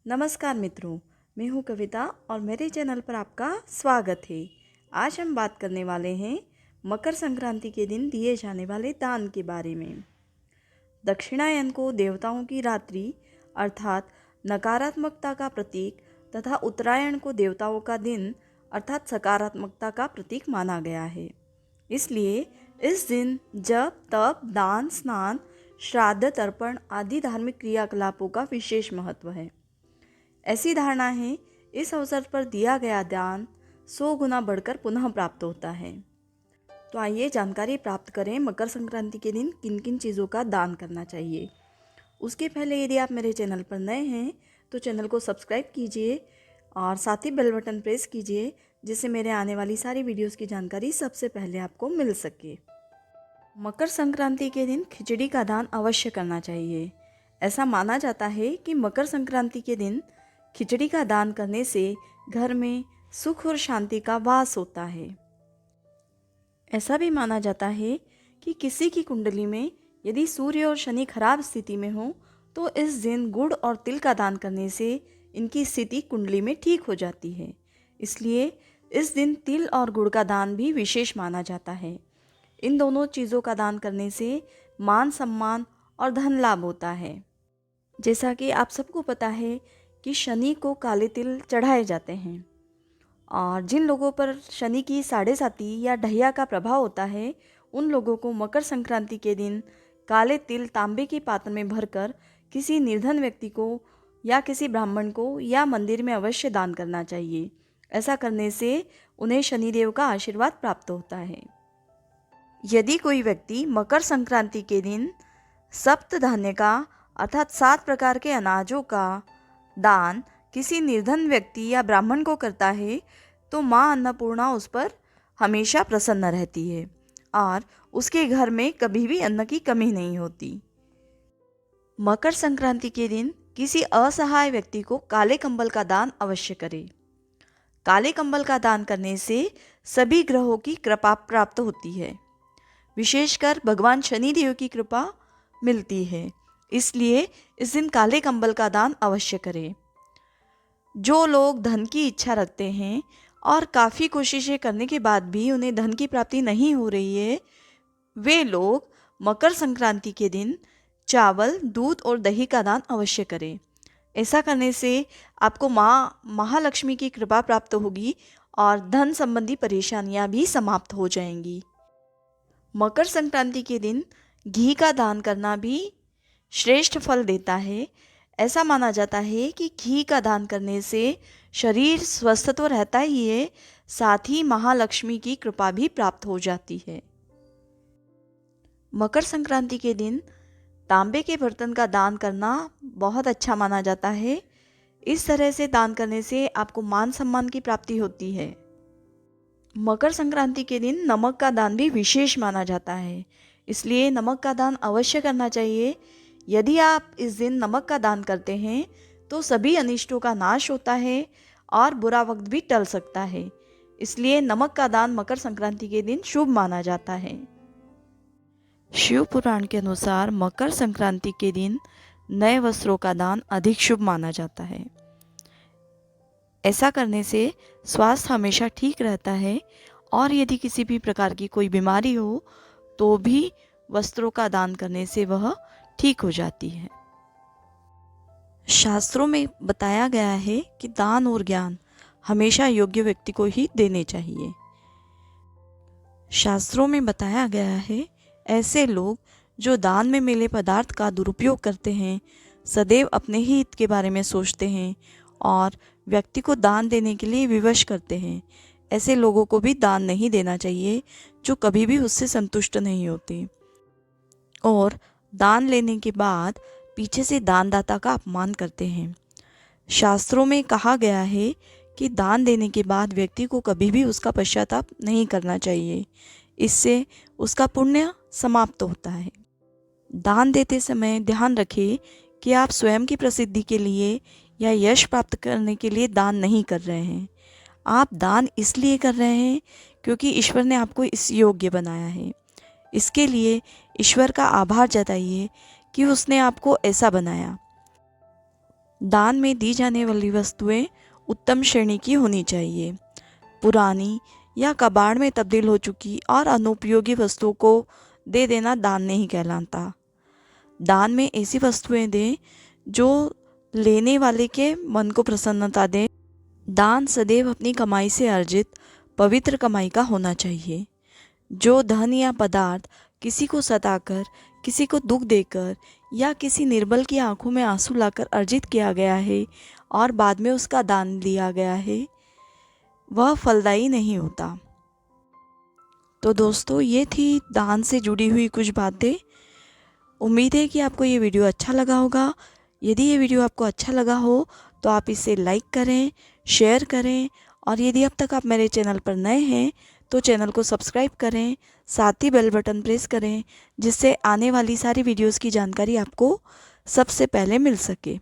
नमस्कार मित्रों, मैं हूं कविता और मेरे चैनल पर आपका स्वागत है। आज हम बात करने वाले हैं मकर संक्रांति के दिन दिए जाने वाले दान के बारे में। दक्षिणायन को देवताओं की रात्रि अर्थात नकारात्मकता का प्रतीक तथा उत्तरायण को देवताओं का दिन अर्थात सकारात्मकता का प्रतीक माना गया है। इसलिए इस दिन जप, तप, दान, स्नान, श्राद्ध, तर्पण आदि धार्मिक क्रियाकलापों का विशेष महत्व है। ऐसी धारणा है इस अवसर पर दिया गया दान 100 गुना बढ़कर पुनः प्राप्त होता है। तो आइए जानकारी प्राप्त करें मकर संक्रांति के दिन किन किन चीज़ों का दान करना चाहिए। उसके पहले यदि आप मेरे चैनल पर नए हैं तो चैनल को सब्सक्राइब कीजिए और साथ ही बेल बटन प्रेस कीजिए, जिससे मेरे आने वाली सारी वीडियोस की जानकारी सबसे पहले आपको मिल सके। मकर संक्रांति के दिन खिचड़ी का दान अवश्य करना चाहिए। ऐसा माना जाता है कि मकर संक्रांति के दिन खिचड़ी का दान करने से घर में सुख और शांति का वास होता है। ऐसा भी माना जाता है कि किसी की कुंडली में यदि सूर्य और शनि खराब स्थिति में हो तो इस दिन गुड़ और तिल का दान करने से इनकी स्थिति कुंडली में ठीक हो जाती है। इसलिए इस दिन तिल और गुड़ का दान भी विशेष माना जाता है। इन दोनों चीज़ों का दान करने से मान सम्मान और धन लाभ होता है। जैसा कि आप सबको पता है कि शनि को काले तिल चढ़ाए जाते हैं और जिन लोगों पर शनि की साढ़े साती या ढैया का प्रभाव होता है उन लोगों को मकर संक्रांति के दिन काले तिल तांबे के पात्र में भरकर किसी निर्धन व्यक्ति को या किसी ब्राह्मण को या मंदिर में अवश्य दान करना चाहिए। ऐसा करने से उन्हें शनिदेव का आशीर्वाद प्राप्त होता है। यदि कोई व्यक्ति मकर संक्रांति के दिन सप्त धान्य का अर्थात 7 प्रकार के अनाजों का दान किसी निर्धन व्यक्ति या ब्राह्मण को करता है तो माँ अन्नपूर्णा उस पर हमेशा प्रसन्न रहती है और उसके घर में कभी भी अन्न की कमी नहीं होती। मकर संक्रांति के दिन किसी असहाय व्यक्ति को काले कंबल का दान अवश्य करें। काले कंबल का दान करने से सभी ग्रहों की कृपा प्राप्त होती है, विशेषकर भगवान शनिदेव की कृपा मिलती है। इसलिए इस दिन काले कंबल का दान अवश्य करें। जो लोग धन की इच्छा रखते हैं और काफ़ी कोशिशें करने के बाद भी उन्हें धन की प्राप्ति नहीं हो रही है, वे लोग मकर संक्रांति के दिन चावल, दूध और दही का दान अवश्य करें। ऐसा करने से आपको माँ महालक्ष्मी की कृपा प्राप्त होगी और धन संबंधी परेशानियाँ भी समाप्त हो जाएंगी। मकर संक्रांति के दिन घी का दान करना भी श्रेष्ठ फल देता है। ऐसा माना जाता है कि घी का दान करने से शरीर स्वस्थ तो रहता ही है, साथ ही महालक्ष्मी की कृपा भी प्राप्त हो जाती है। मकर संक्रांति के दिन तांबे के बर्तन का दान करना बहुत अच्छा माना जाता है। इस तरह से दान करने से आपको मान सम्मान की प्राप्ति होती है। मकर संक्रांति के दिन नमक का दान भी विशेष माना जाता है, इसलिए नमक का दान अवश्य करना चाहिए। यदि आप इस दिन नमक का दान करते हैं तो सभी अनिष्टों का नाश होता है और बुरा वक्त भी टल सकता है। इसलिए नमक का दान मकर संक्रांति के दिन शुभ माना जाता है। शिव पुराण के अनुसार मकर संक्रांति के दिन नए वस्त्रों का दान अधिक शुभ माना जाता है। ऐसा करने से स्वास्थ्य हमेशा ठीक रहता है और यदि किसी भी प्रकार की कोई बीमारी हो तो भी वस्त्रों का दान करने से वह ठीक हो जाती है। शास्त्रों में बताया गया है कि दान और ज्ञान हमेशा योग्य व्यक्ति को ही देने चाहिए। शास्त्रों में बताया गया है ऐसे लोग जो दान में मिले पदार्थ का दुरुपयोग करते हैं, सदैव अपने ही हित के बारे में सोचते हैं और व्यक्ति को दान देने के लिए विवश करते हैं, ऐसे लोगों को भी दान नहीं देना चाहिए जो कभी भी उससे संतुष्ट नहीं होते और दान लेने के बाद पीछे से दानदाता का अपमान करते हैं। शास्त्रों में कहा गया है कि दान देने के बाद व्यक्ति को कभी भी उसका पश्चाताप नहीं करना चाहिए, इससे उसका पुण्य समाप्त होता है। दान देते समय ध्यान रखें कि आप स्वयं की प्रसिद्धि के लिए या यश प्राप्त करने के लिए दान नहीं कर रहे हैं। आप दान इसलिए कर रहे हैं क्योंकि ईश्वर ने आपको इस योग्य बनाया है। इसके लिए ईश्वर का आभार जताइए कि उसने आपको ऐसा बनाया। दान में दी जाने वाली वस्तुएं उत्तम श्रेणी की होनी चाहिए। पुरानी या कबाड़ में तब्दील हो चुकी और अनुपयोगी वस्तुओं को दे देना दान नहीं कहलाता। दान में ऐसी वस्तुएं दें जो लेने वाले के मन को प्रसन्नता दें। दान सदैव अपनी कमाई से अर्जित पवित्र कमाई का होना चाहिए। जो धन या पदार्थ किसी को सताकर, किसी को दुख देकर या किसी निर्बल की आंखों में आंसू लाकर अर्जित किया गया है और बाद में उसका दान लिया गया है, वह फलदायी नहीं होता। तो दोस्तों, ये थी दान से जुड़ी हुई कुछ बातें। उम्मीद है कि आपको ये वीडियो अच्छा लगा होगा। यदि ये वीडियो आपको अच्छा लगा हो तो आप इसे लाइक करें, शेयर करें और यदि अब तक आप मेरे चैनल पर नए हैं तो चैनल को सब्सक्राइब करें, साथ ही बेल बटन प्रेस करें जिससे आने वाली सारी वीडियोस की जानकारी आपको सबसे पहले मिल सके।